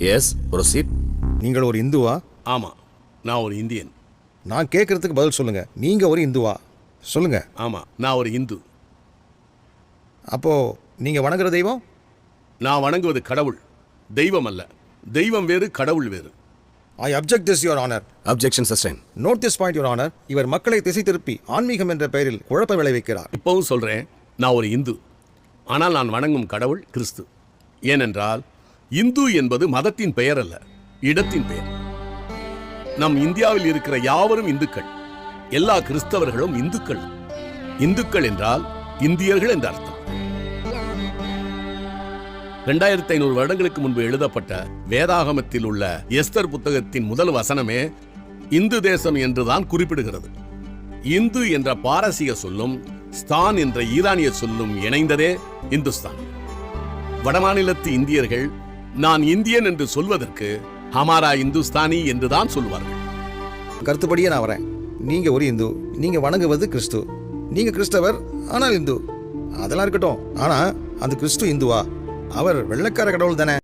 S, proceed. நீங்கள் ஒரு இந்துவா? ஆமாம், நான் ஒரு இந்தியன். நான் கேட்கறதுக்கு பதில் சொல்லுங்க. நீங்க ஒரு இந்துவா? சொல்லுங்க. ஆமாம், நான் ஒரு இந்து. அப்போ நீங்க வணங்குற தெய்வம்? நான் வணங்குவது கடவுள், தெய்வம் அல்ல. தெய்வம் வேறு, கடவுள் வேறு. I object this your honour. Objection sustain. Note this point your honour. இவர் மக்களை திசை திருப்பி ஆன்மீகம் என்ற பெயரில் குழப்ப விளைவிக்கிறார். இப்பவும் சொல்கிறேன், நான் ஒரு இந்து. ஆனால் நான் வணங்கும் கடவுள் கிறிஸ்து. ஏனென்றால் இந்து என்பது மதத்தின் பெயர் அல்ல, இடத்தின் பெயர். நம் இந்தியாவில் இருக்கிற யாவரும் இந்துக்கள். எல்லா கிறிஸ்தவர்களும் இந்துக்கள். இந்துக்கள் என்றால் இந்தியர்கள் என்ற அர்த்தம். 2500 வருடங்களுக்கு முன்பு எழுதப்பட்ட வேதாகமத்தில் உள்ள எஸ்தர் புத்தகத்தின் முதல் வசனமே இந்து தேசம் என்றுதான் குறிப்பிடுகிறது. இந்து என்ற பாரசீக சொல்லும் ஸ்தான் என்ற ஈரானிய சொல்லும் இணைந்ததே இந்துஸ்தான். வடமாநிலத்து இந்தியர்கள் நான் இந்தியன் என்று சொல்வதற்கு ஹமாரா இந்துஸ்தானி என்றுதான் சொல்வார்கள். கருத்துப்படியே நான் வரேன். நீங்க ஒரு இந்து, நீங்க வணங்குவது கிறிஸ்து. நீங்க கிறிஸ்தவர், ஆனால் இந்து. அதெல்லாம் இருக்கட்டும். ஆனா அந்த கிறிஸ்து இந்துவா? அவர் வெள்ளைக்கார கடவுள் தானே?